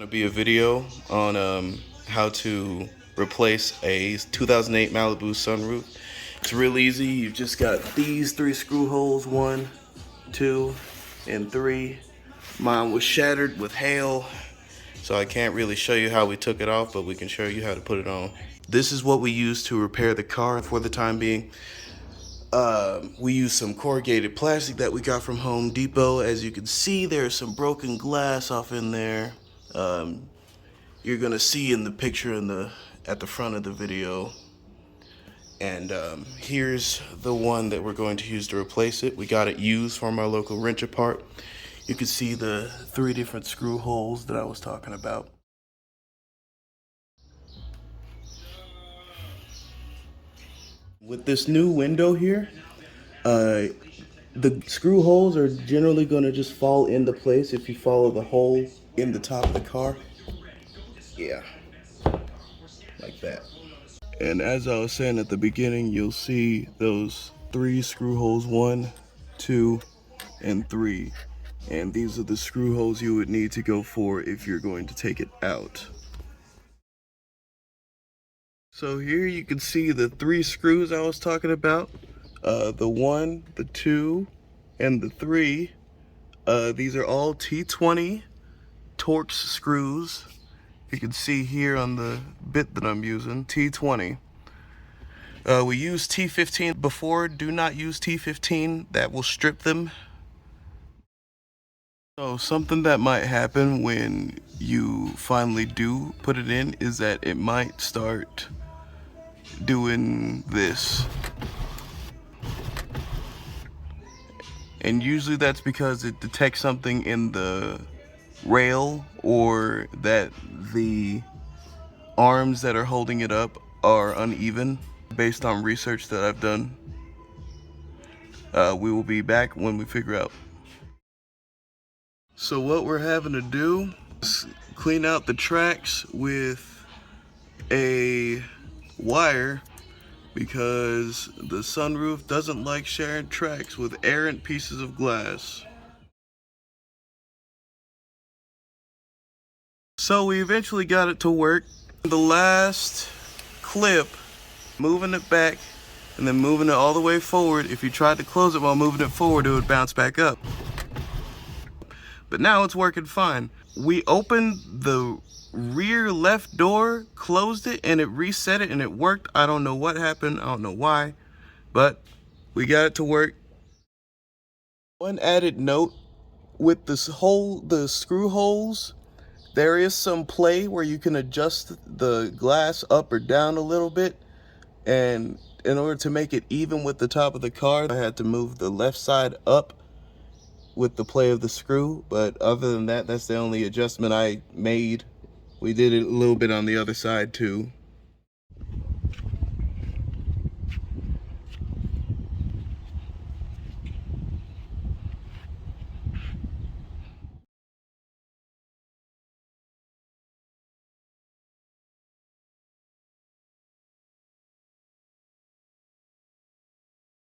Going to be a video on how to replace a 2008 Malibu sunroof. It's real easy. You've just got these 3 screw holes, 1, 2, and 3. Mine was shattered with hail, so I can't really show you how we took it off, but we can show you how to put it on. This is what we use to repair the car for the time being. We use some corrugated plastic that we got from Home Depot. As you can see, there's some broken glass off in there. You're gonna see in the picture at the front of the video. And here's the one that we're going to use to replace it. We got it used from our local Wrench-A-Part. You can see the 3 different screw holes that I was talking about. With this new window here, the screw holes are generally going to just fall into place if you follow the hole in the top of the car. Yeah, like that. And as I was saying at the beginning, you'll see those 3 screw holes, 1, 2, and 3. And these are the screw holes you would need to go for if you're going to take it out. So here you can see the 3 screws I was talking about. The 1, the 2, and the 3. These are all T20 Torx screws. You can see here on the bit that I'm using, T20. We used T15 before. Do not use T15. That will strip them. So something that might happen when you finally do put it in is that it might start doing this. And usually that's because it detects something in the rail, or that the arms that are holding it up are uneven, based on research that I've done. We will be back when we figure out. So what we're having to do is clean out the tracks with a wire, because the sunroof doesn't like sharing tracks with errant pieces of glass. So we eventually got it to work. The last clip, moving it back and then moving it all the way forward, if you tried to close it while moving it forward, it would bounce back up. But now it's working fine. We opened the rear left door, closed it, and it reset it, and it worked. I don't know what happened. I don't know why, but we got it to work. One added note, with the screw holes, there is some play where you can adjust the glass up or down a little bit. And in order to make it even with the top of the car, I had to move the left side up with the play of the screw. But other than that, that's the only adjustment I made. We did it a little bit on the other side too.